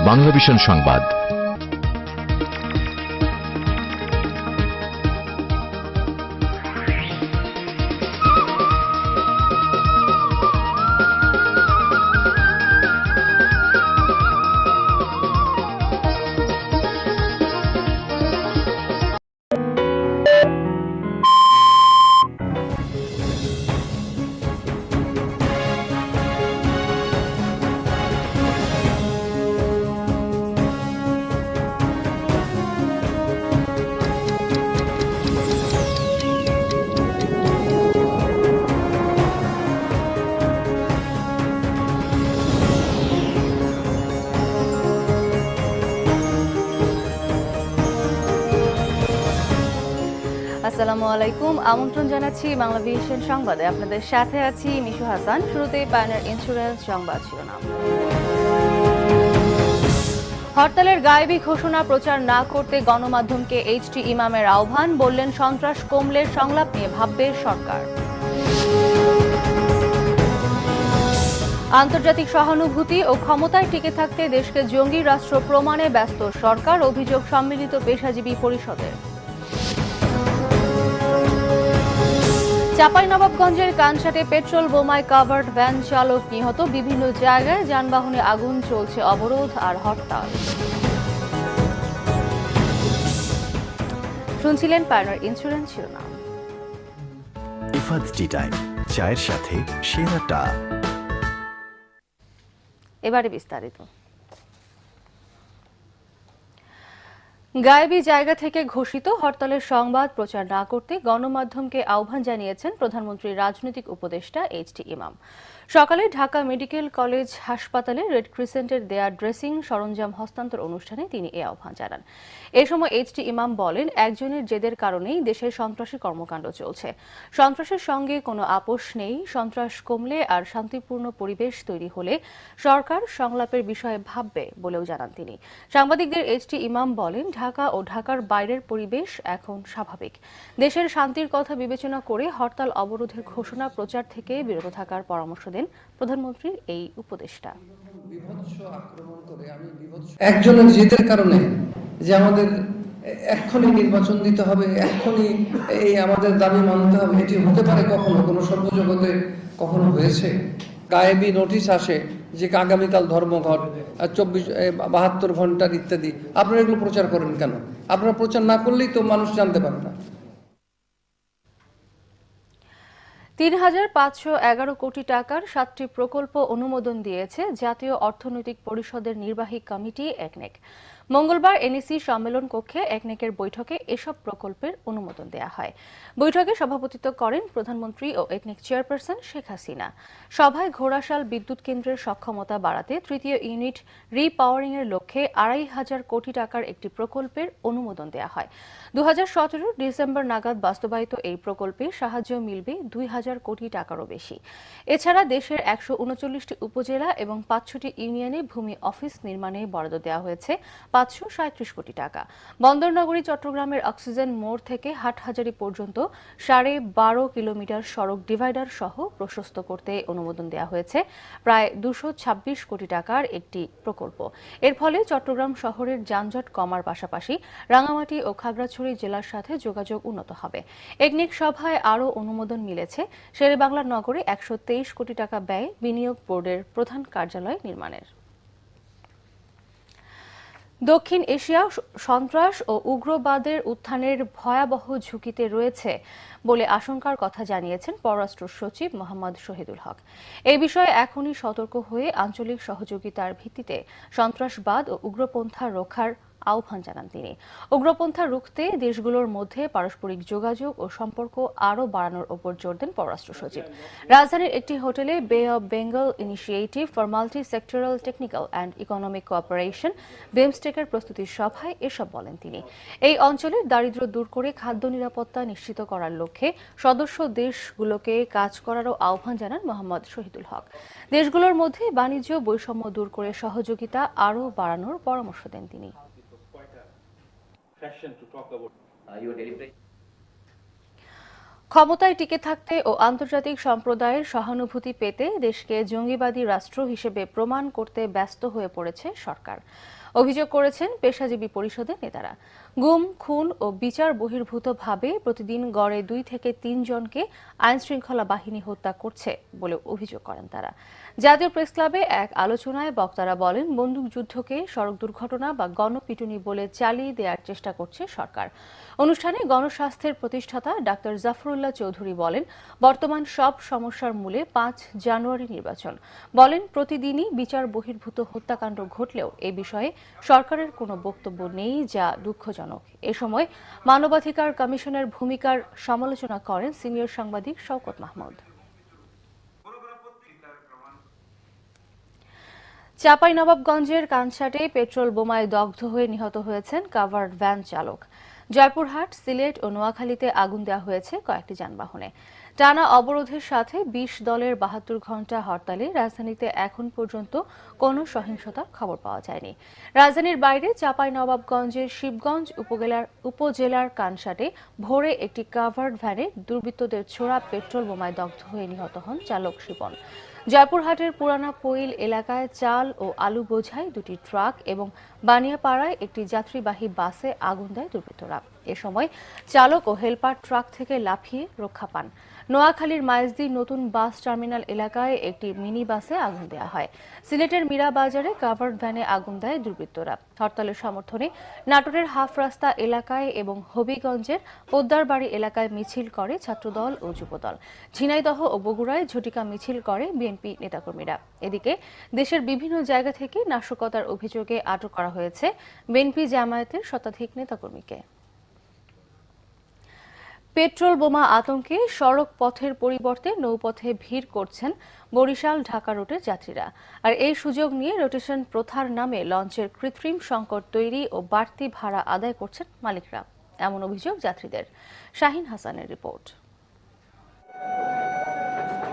বাংলাভিশন সংবাদ। আসসালামু আলাইকুম, আমন্ত্রণ জানাচ্ছি বাংলাভিশন সংবাদে। আপনাদের সাথে আছি মিশু হাসান। শুরুতেই পায়নার ইন্স্যুরেন্স সংবাদ শিরোনাম। হরতালের গায়েবী ঘোষণা প্রচার না করতে গণমাধ্যমকে এইচটি ইমামের আহ্বান, বললেন সন্ত্রাস কমলে সংলাপ নিয়ে ভাববে সরকার। আন্তর্জাতিক সহানুভূতি ও ক্ষমতায় টিকে থাকতে দেশকে জঙ্গি রাষ্ট্র প্রমাণে ব্যস্ত সরকার, অভিযোগ সম্মিলিত পেশাজীবী পরিষদের। চাঁপাইনবাবগঞ্জের কানসাটে পেট্রোল বোমায় কাভার্ড ভ্যান চালক নিহত, বিভিন্ন জায়গায় যানবাহনে আগুন, চলছে অবরোধ আর হরতাল। শুনছিলেন পায়নার ইন্স্যুরেন্স শিরোনাম। ইফাদ টি টাইম, চায়ের সাথে সেরাটা। এবারে বিস্তারিত। গায়েবী জায়গা থেকে ঘোষিত হরতালের সংবাদ প্রচার না করতে গণমাধ্যমকে আহ্বান জানিয়েছেন প্রধানমন্ত্রীর রাজনৈতিক উপদেষ্টা এইচটি ইমাম। সকালে ঢাকা মেডিকেল কলেজ হাসপাতালে রেড ক্রিসেন্টের দেয়া ড্রেসিং সরঞ্জাম হস্তান্তর অনুষ্ঠানে তিনি এ আহ্বান জানান। এ সময় এইচটি ইমাম বলেন, একজনের জেদের কারণেই দেশের সন্ত্রাসী কর্মকাণ্ড চলছে। সন্ত্রাসের সঙ্গে কোনো আপোষ নেই। সন্ত্রাস কমলে আর শান্তিপূর্ণ পরিবেশ তৈরি হলে সরকার সংলাপের বিষয়ে ভাববে বলেও জানান তিনি। সাংবাদিকদের এইচটি ইমাম বলেন, ঢাকা ও ঢাকার বাইরের পরিবেশ এখন স্বাভাবিক। দেশের শান্তির কথা বিবেচনা করে হরতাল অবরোধের ঘোষণা প্রচার থেকে বিরত থাকার পরামর্শ দেন প্রধানমন্ত্রীর এই উপদেষ্টা। একজনের জেদের কারণে যে আমাদের এক্ষুনি নির্বাচন দিতে হবে, এক্ষুনি এই আমাদের দাবি মানতে হবে, এটি হতে পারে কখনো কোনো সর্বজগতে কখনো হয়েছে? গায়েবী নোটিশ আসে যে আগামীকাল ধর্মঘট, 72 ঘন্টার ইত্যাদি। আপনারা এগুলো প্রচার করেন কেন? আপনারা প্রচার না করলেই তো মানুষ জানতে পারে না। ৩,৫১১ কোটি টাকার ৭টি প্রকল্প অনুমোদন দিয়েছে জাতীয় অর্থনৈতিক পরিষদের নির্বাহী কমিটি একনেক। মঙ্গলবার এনইসি সম্মেলন কক্ষে একনেকের বৈঠকে এসব প্রকল্পের অনুমোদন দেয়া হয়। বৈঠকে সভাপতিত্ব করেন প্রধানমন্ত্রী ও একনেক চেয়ারপারসন শেখ হাসিনা। সভায় ঘোড়াশাল বিদ্যুৎ কেন্দ্রের সক্ষমতা বাড়াতে তৃতীয় ইউনিট রিপাওয়ারিংয়ের লক্ষ্যে ২৫০০ কোটি টাকার একটি প্রকল্পের অনুমোদন দেয়া হয়। ২০১৭ ডিসেম্বর নাগাদ বাস্তবায়িত এই প্রকল্পে সাহায্য মিলবে ২,০০০ কোটি টাকারও বেশি। এছাড়া দেশের ১৩৯টি উপজেলা এবং ৫টি ইউনিয়নে ভূমি অফিস নির্মাণে বরাদ্দ দেওয়া হয়েছে ৫৩৭ কোটি টাকা। বন্দরনগরী চট্টগ্রামের অক্সিজেন মোড় থেকে হাটহাজারী পর্যন্ত ১২.৫ কিলোমিটার সড়ক ডিভাইডার সহ প্রশস্ত করতে অনুমোদন দেওয়া হয়েছে প্রায় ২২৬ কোটি টাকার একটি প্রকল্প। এর ফলে চট্টগ্রাম শহরের যানজট কমার পাশাপাশি রাঙামাটি ও খাগড়াছড়ি জেলার সাথে যোগাযোগ উন্নত হবে। একনেক সভায় আরও অনুমোদন মিলেছে শেরেবাংলা নগরে ১২৩ কোটি টাকা ব্যয়ে বিনিয়োগ বোর্ডের প্রধান কার্যালয় নির্মাণের। দক্ষিণ এশিয়া সন্ত্রাস ও উগ্রবাদের উত্থানের ভয়াবহ ঝুঁকিতে রয়েছে বলে আশঙ্কার কথা জানিয়েছেন পররাষ্ট্র সচিব মোহাম্মদ শহীদুল হক। এই বিষয়ে এখনই সতর্ক হয়ে আঞ্চলিক সহযোগিতার ভিত্তিতে সন্ত্রাসবাদ ও উগ্রপন্থা রক্ষার আহ্বান জানান তিনি। উগ্রপন্থা রুখতে দেশগুলোর মধ্যে পারস্পরিক যোগাযোগ ও সম্পর্ক আরও বাড়ানোর ওপর জোর দেন পররাষ্ট্র সচিব। রাজধানীর একটি হোটেলে Bay of Bengal initiative for multi sectoral technical and economic cooperation বিমস্টেকের প্রস্তুতি সভায় এসব বলেন তিনি। এই অঞ্চলের দারিদ্র্য দূর করে খাদ্য নিরাপত্তা নিশ্চিত করার লক্ষ্যে সদস্য দেশগুলোকে কাজ করারও আহ্বান জানান মোহাম্মদ শহীদুল হক। দেশগুলোর মধ্যে বাণিজ্য বৈষম্য দূর করে সহযোগিতা আরও বাড়ানোর পরামর্শ দেন তিনি। ক্ষমতায় টিকে থাকতে ও আন্তর্জাতিক সম্প্রদায়ের সহানুভূতি পেতে দেশকে জঙ্গিবাদী রাষ্ট্র হিসেবে প্রমাণ করতে ব্যস্ত হয়ে পড়েছে সরকার। অভিযোগ করেছেন পেশাজীবী পরিষদের নেতারা। গুম, খুন ও বিচার বহির্ভূতভাবে প্রতিদিন গড়ে 2 থেকে 3 জনকে আইনশৃঙ্খলা বাহিনী হত্যা করছে বলে অভিযোগ করেন তারা। জাতীয় প্রেসক্লাবে এক আলোচনায় বক্তারা বলেন, বন্দুকযুদ্ধকে সড়ক দুর্ঘটনা বা গণপিটুনি বলে চালিয়ে দেওয়ার চেষ্টা করছে সরকার। অনুষ্ঠানে গণস্বাস্থ্যের প্রতিষ্ঠাতা ডাক্তার জাফরুল্লাহ চৌধুরী বলেন, বর্তমান সব সমস্যার মূলে 5 জানুয়ারি নির্বাচন। বলেন, প্রতিদিনই বিচার বহির্ভূত হত্যাকাণ্ড ঘটলেও এ বিষয়ে সরকারের কোনো বক্তব্য নেই, যা দুঃখজনক। এ সময় মানবাধিকার কমিশনের ভূমিকার সমালোচনা করেন সিনিয়র সাংবাদিক শওকত মাহমুদ। চাঁপাইনবাবগঞ্জের কানসাটে পেট্রোল বোমায় দগ্ধ হয়ে নিহত হয়েছেন কাভার্ড ভ্যান চালক। জয়পুরহাট, সিলেট ও নোয়াখালীতে আগুন দেওয়া হয়েছে কয়েকটি যানবাহনে। টানা অবরোধের সাথে 20 দলের 72 ঘণ্টা হরতালে রাজধানীতে এখন পর্যন্ত কোনো সহিংসতার খবর পাওয়া যায়নি। রাজধানীর বাইরে চাঁপাইনবাবগঞ্জের শিবগঞ্জ উপজেলার কানসাটে ভোরে একটি কাভার্ড ভ্যানে দুর্বৃত্তদের ছোড়া পেট্রোল বোমায় দগ্ধ হয়ে নিহত হন চালক শিপন। জয়পুরহাটের পুরানা পইল এলাকায় চাল ও আলু বোঝাই 2টি ট্রাক এবং বানিয়াপাড়ায় একটি যাত্রীবাহী বাসে আগুন দেয় দুর্বৃত্তরা। এ সময় চালক ও হেলপার ট্রাক থেকে লাফিয়ে রক্ষা পান। নোয়াখালীর মাইজদি নতুন বাস টার্মিনাল এলাকায় একটি মিনি বাসে আগুন দেওয়া হয়। সিলেটের মীরাবাজারে কাভার্ড ভ্যানে আগুন দেয় দুর্বৃত্তরা। হরতালের সমর্থনে নাটোরের হাফ রাস্তা এলাকায় এবং হবিগঞ্জের পোদ্দারবাড়ি এলাকায় মিছিল করে ছাত্রদল ও যুবদল। ঝিনাইদহ ও বগুড়ায় ঝটিকা মিছিল করে বিএনপি নেতাকর্মীরা। এদিকে দেশের বিভিন্ন জায়গা থেকে নাশকতার অভিযোগে আটক করা হয়েছে বিএনপি জামায়াতের শতাধিক নেতাকর্মীকে। পেট্রোল বোমা আতঙ্কে সড়ক পথের পরিবর্তে নৌপথে ভিড় করছেন বরিশাল ঢাকা রুটের যাত্রীরা। আর এই সুযোগ নিয়ে রোটেশন প্রথার নামে লঞ্চের কৃত্রিম সংকট তৈরি ও বাড়তি ভাড়া আদায় করছেন মালিকরা, এমন অভিযোগ যাত্রীদের। শাহিন হাসানের রিপোর্ট।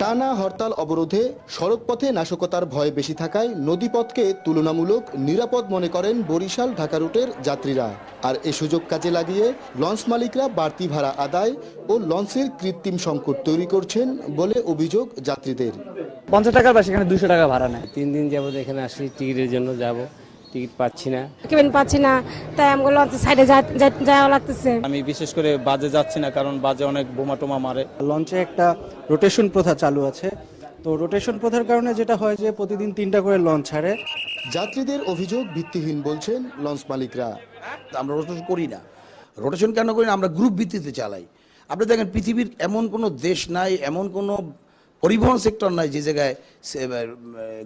টানা হরতাল অবরোধে সড়কপথে নাশকতার ভয় বেশি থাকায় নদীপথকে তুলনামূলক নিরাপদ মনে করেন বরিশাল ঢাকা রুটের যাত্রীরা। আর এ সুযোগ কাজে লাগিয়ে লঞ্চ মালিকরা বাড়তি ভাড়া আদায় ও লঞ্চের কৃত্রিম সংকট তৈরি করছেন বলে অভিযোগ যাত্রীদের। 50 টাকার বাস এখানে 200 টাকা ভাড়া নেয়। 3 দিন যাবত এখানে আসি, টিকিটের জন্য যাব, টিকিট পাচ্ছি না। কেবিন পাচ্ছি না, তাই আমগুলো সাইডে যাওয়া লাগতেছে। আমি বিশেষ করে বাজে যাচ্ছি না, কারণ বাজে অনেক বোমা টোমা মারে। লঞ্চে একটা রোটেশন প্রথা চালু আছে, তো রোটেশন প্রথার কারণে যেটা হয় যে প্রতিদিন 3টা করে লঞ্চ ছাড়ে। যাত্রীদের অভিযোগ ভিত্তিহীন বলছেন লঞ্চ মালিকরা। আমরা রোটেশন করি না। রোটেশন কেন করি না? আমরা গ্রুপ ভিত্তিতে চালাই। আপনি দেখেন পৃথিবীর এমন কোনো দেশ নাই, এমন কোনো পরিবহন সেক্টর নাই যে জায়গায়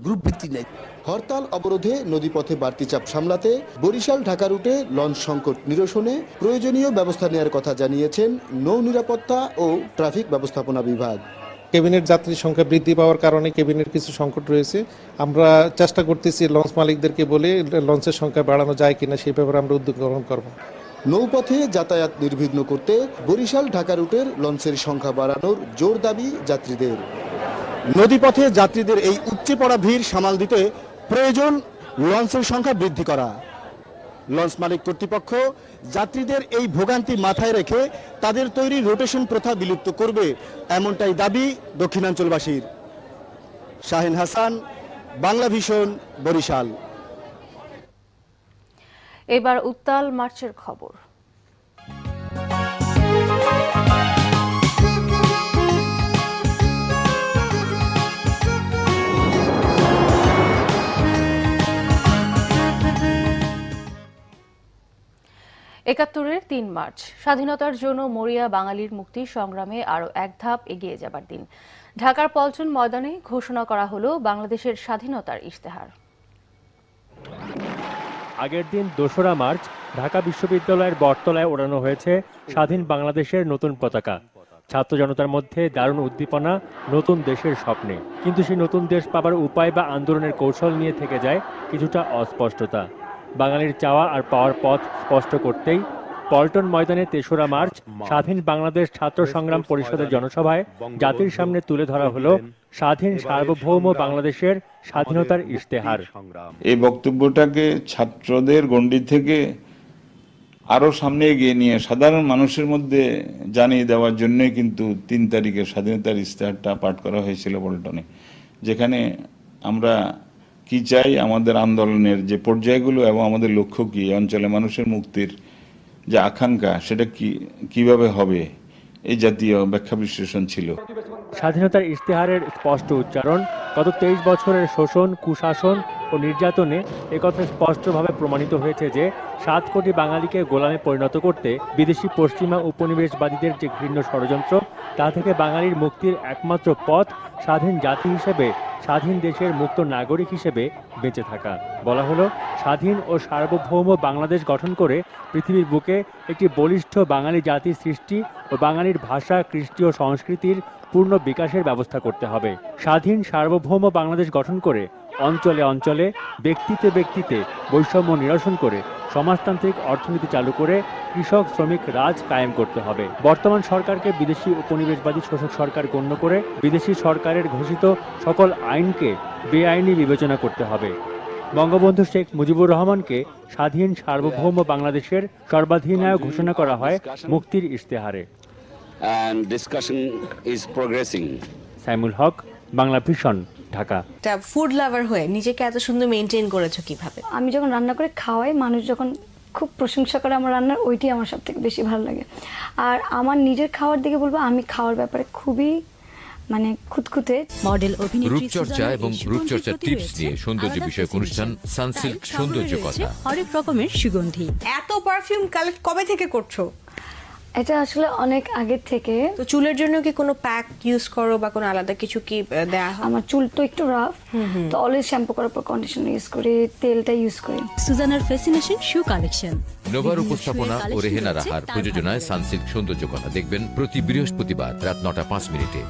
গ্রুপ ভিত্তি নেই। হরতাল অবরোধে নদীপথে বাড়তি চাপ সামলাতে বরিশাল ঢাকা রুটে লঞ্চ সংকট নিরসনে প্রয়োজনীয় ব্যবস্থা নেওয়ার কথা জানিয়েছেন নৌ নিরাপত্তা ও ট্রাফিক ব্যবস্থাপনা বিভাগ। কেবিনের যাত্রীর সংখ্যা বৃদ্ধি পাওয়ার কারণে কেবিনের কিছু সংকট রয়েছে। আমরা চেষ্টা করতেছি লঞ্চ মালিকদেরকে বলে লঞ্চের সংখ্যা বাড়ানো যায় কিনা সেই ব্যাপারে আমরা উদ্যোগ গ্রহণ করব। নৌপথে যাতায়াত নির্বিঘ্ন করতে বরিশাল ঢাকা রুটের লঞ্চের সংখ্যা বাড়ানোর জোর দাবি যাত্রীদের। নদীপথে যাত্রীদের এই উপচে পড়া ভিড় সামাল দিতে প্রয়োজন লঞ্চের সংখ্যা বৃদ্ধি করা। লঞ্চ মালিক কর্তৃপক্ষ যাত্রীদের এই ভোগান্তি মাথায় রেখে তাদের তৈরি রোটেশন প্রথা বিলুপ্ত করবে, এমনটাই দাবি দক্ষিণাঞ্চলবাসীর। শাহিন হাসান, বাংলা ভিশন, বরিশাল। এবার উত্তাল মার্চের খবর। একাত্তরের 3 মার্চ স্বাধীনতার জন্য মরিয়া বাঙালির মুক্তি সংগ্রামে আরও এক ধাপ এগিয়ে যাবার দিন। ঢাকার পল্টন ময়দানে ঘোষণা করা হলো বাংলাদেশের স্বাধীনতার ইশতেহার। আগের দিন 2রা মার্চ ঢাকা বিশ্ববিদ্যালয়ের বটতলায় ওড়ানো হয়েছে স্বাধীন বাংলাদেশের নতুন পতাকা। ছাত্র জনতার মধ্যে দারুণ উদ্দীপনা নতুন দেশের স্বপ্নে, কিন্তু সেই নতুন দেশ পাবার উপায় বা আন্দোলনের কৌশল নিয়ে থেকে যায় কিছুটা অস্পষ্টতা। বাঙালির চাওয়া আর পাওয়ার পথ স্পষ্ট করতেই পল্টন ময়দানে 3রা মার্চ স্বাধীন বাংলাদেশ ছাত্র সংগ্রাম পরিষদের জনসভায় জাতির সামনে তুলে ধরা হলো স্বাধীন সার্বভৌম বাংলাদেশের স্বাধীনতার ইশতেহার। এই বক্তব্যটাকে ছাত্রদের গণ্ডি থেকে আরও সামনে এগিয়ে নিয়ে সাধারণ মানুষের মধ্যে জানিয়ে দেওয়ার জন্যই কিন্তু 3 তারিখে স্বাধীনতার ইশতেহারটা পাঠ করা হয়েছিল পল্টনে, যেখানে আমরা কি চাই, আমাদের আন্দোলনের যে পর্যায়গুলো এবং আমাদের লক্ষ্য কি, অঞ্চলে মানুষের মুক্তির যে আকাঙ্ক্ষা সেটা কিভাবে হবে, এই জাতীয় ব্যাখ্যা বিশ্লেষণ ছিল। স্বাধীনতার ইশতেহারের স্পষ্ট উচ্চারণ গত 23 বছরের শোষণ, কুশাসন ও নির্যাতনে একথা স্পষ্টভাবে প্রমাণিত হয়েছে যে 7 কোটি বাঙালিকে গোলামে পরিণত করতে বিদেশি পশ্চিমা উপনিবেশবাদীদের যে ঘৃণ্য ষড়যন্ত্র, তা থেকে বাঙালির মুক্তির একমাত্র পথ স্বাধীন জাতি হিসেবে, স্বাধীন দেশের মুক্ত নাগরিক হিসেবে বেঁচে থাকা। বলা হলো, স্বাধীন ও সার্বভৌম বাংলাদেশ গঠন করে পৃথিবীর বুকে একটি বলিষ্ঠ বাঙালি জাতি সৃষ্টি ও বাঙালির ভাষা, কৃষ্টি ও সংস্কৃতির পূর্ণ বিকাশের ব্যবস্থা করতে হবে। স্বাধীন সার্বভৌম বাংলাদেশ গঠন করে অঞ্চলে অঞ্চলে, ব্যক্তিতে ব্যক্তিতে বৈষম্য নিরসন করে সমাজতান্ত্রিক অর্থনীতি চালু করে কৃষক শ্রমিক রাজ কায়েম করতে হবে। বর্তমান সরকারকে বিদেশি উপনিবেশবাদী শোষক সরকার গণ্য করে বিদেশি সরকারের ঘোষিত সকল আইনকে বেআইনি বিবেচনা করতে হবে। বঙ্গবন্ধু শেখ মুজিবুর রহমানকে স্বাধীন সার্বভৌম বাংলাদেশের সর্বাধিনায়ক ঘোষণা করা হয় মুক্তির ইশতেহারে। Saimul Haque, Bangla vision, Dhaka. Food lover হয়ে নিজেকে এত সুন্দর মেনটেন করেছো কিভাবে? আমি যখন রান্না করে খাওয়াই, মানুষ যখন খুব প্রশংসা করে আমার রান্নার, ওইটাই আমার সব থেকে বেশি ভালো লাগে। আর আমার নিজের খাওয়ার দিকে বলবো, আমি খাওয়ার ব্যাপারে খুবই খুঁতখুঁতে। মডেল, রূপচর্চা এবং রূপচর্চার টিপস নিয়ে সৌন্দর্য বিষয়ক অনুষ্ঠান সানসিল্ক সৌন্দর্য কথা। হরেক রকমের সুগন্ধি। এত পারফিউম কালেক্ট কবে থেকে করছো? এটা আসলে অনেক আগে থেকে। তো চুলের জন্য কি কোনো প্যাক ইউজ করো বা কোনো আলাদা কিছু কি দেয়া হয়? আমার চুল তো একটু রাফ, তো অলওয়েজ শ্যাম্পু করার পর কন্ডিশনার ইউজ করি, তেলটা ইউজ করি। সুজানার ফ্যাসিনেশন শু কালেকশন। নোভার উপস্থাপনা ও রেহেনা রাহার প্রযোজনায় সানসিল্ক সৌন্দর্য কথা দেখবেন প্রতি বৃহস্পতিবার রাত 9টা 5 মিনিটে।